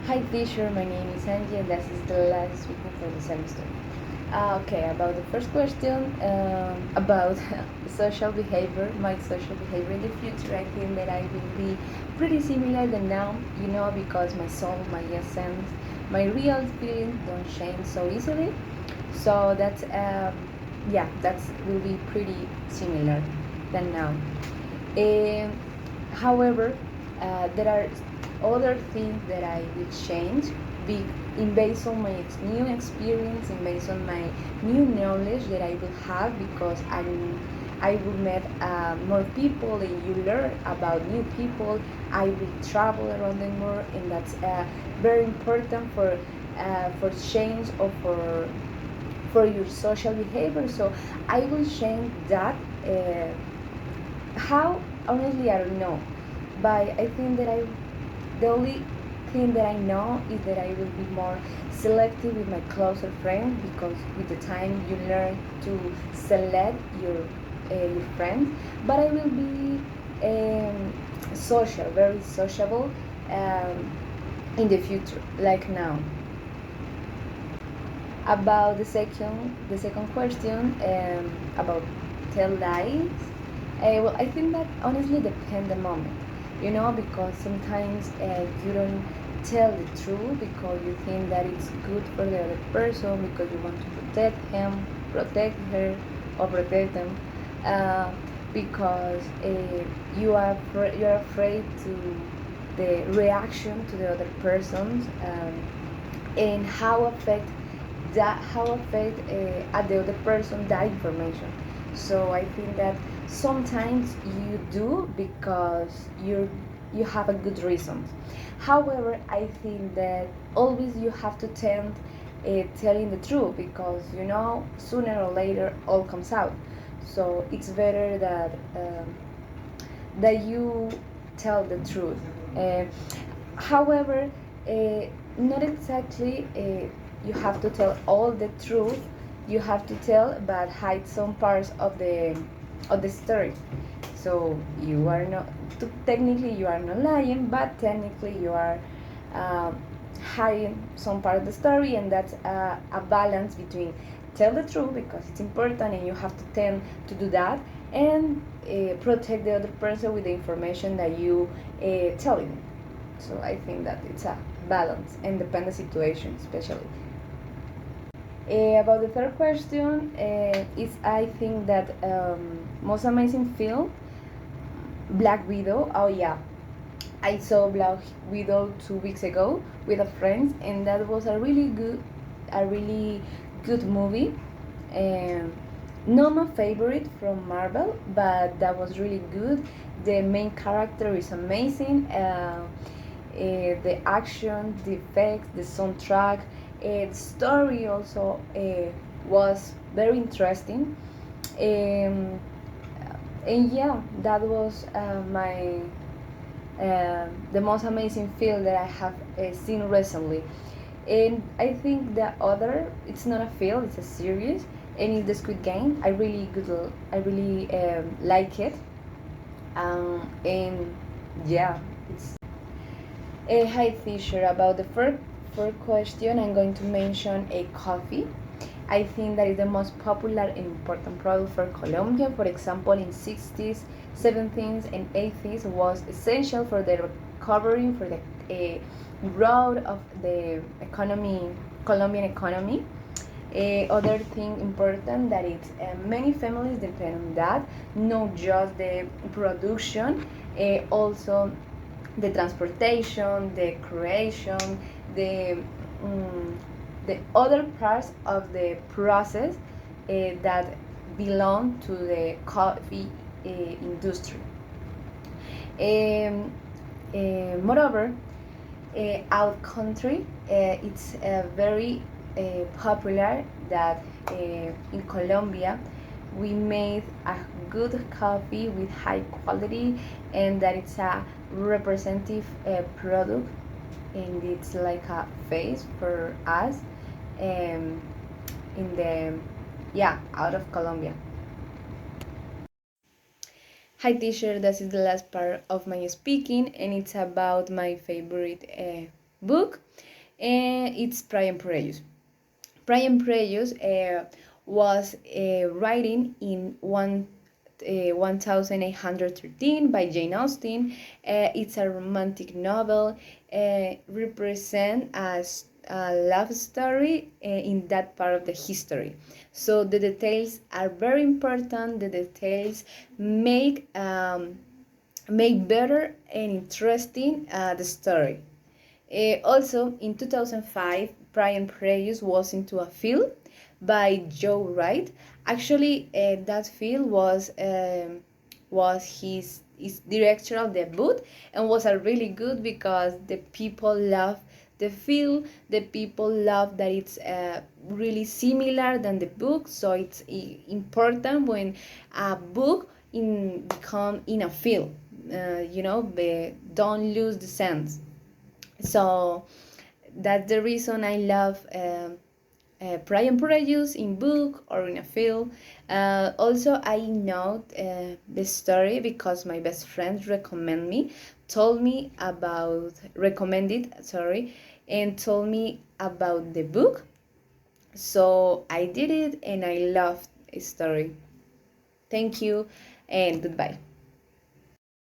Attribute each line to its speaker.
Speaker 1: Hi teacher, my name is Angie and this is the last speaking for the semester. Okay, about the first question, about social behavior, my social behavior in the future, I think that I will be pretty similar than now, because my soul, my essence, my real feelings don't change so easily. So that's will be pretty similar than now. Um, However, there are other things that I will change be, in based on my new experience, in based on my new knowledge that I will have because I will meet more people and you learn about new people. I will travel around the world and that's very important for change or for your social behavior. So I will change that. How honestly I don't know, but I think that I the only thing that I know is that I will be more selective with my closer friends because with the time you learn to select your friends. But I will be social, very sociable um, in the future, like now. About the second question about tell lies. Well, I think that honestly depend the moment, because sometimes you don't tell the truth because you think that it's good for the other person because you want to protect him, protect her, or protect them, uh, because you're afraid to the reaction to the other person and how affect at the other person that information. So I think that sometimes you do because you have a good reason. However, I think that always you have to tend telling the truth because sooner or later all comes out. So it's better that you tell the truth. Uh, However, not exactly you have to tell all the truth. You have to tell, but hide some parts of the story. So you are not technically you are not lying, but technically you are um, hiding some part of the story, and that's a balance between tell the truth because it's important and you have to tend to do that, and protect the other person with the information that you telling. So I think that it's a balance and depend the situation, especially. About the third question, is I think that most amazing film, Black Widow. Oh yeah, I saw Black Widow 2 weeks ago with a friend, and that was a really good movie. Um, Not my favorite from Marvel, but that was really good. The main character is amazing. The action, the effects, the soundtrack, the story also was very interesting. Um, and yeah, that was the most amazing film that I have seen recently. And I think the other, it's not a film, it's a series, and it's the Squid Game. I really like it. And yeah, it's a high feature. About the first question, I'm going to mention a coffee. I think that is the most popular and important product for Colombia. For example, in 60s, 70s, and 80s was essential for the recovery, for the growth of the economy, Colombian economy. Other thing important that it's many families depend on that, not just the production, also the transportation, the creation, the um, the other parts of the process that belong to the coffee industry. Um, Moreover, our country, it's very popular that in Colombia we made a good coffee with high quality, and that it's a representative product, and it's like a face for us um, in the yeah out of Colombia. Hi teacher, this is the last part of my speaking and it's about my favorite book, and it's Pride and Prejudice. Pride and Prejudice was writing in 1813 by Jane Austen. It's a romantic novel, represent a love story in that part of the history. So the details are very important. The details make better and interesting the story. Also, in 2005, Pride and Prejudice was into a film by Joe Wright. Actually, that film was his directorial debut, and was a really good because the people love the film. The people love that it's really similar than the book, so it's important when a book become in a film. Don't lose the sense. So that's the reason I love Pride and Prejudice in book or in a film. Also, I know the story because my best friend recommended, sorry, and told me about the book. So I did it, and I loved the story. Thank you, and goodbye.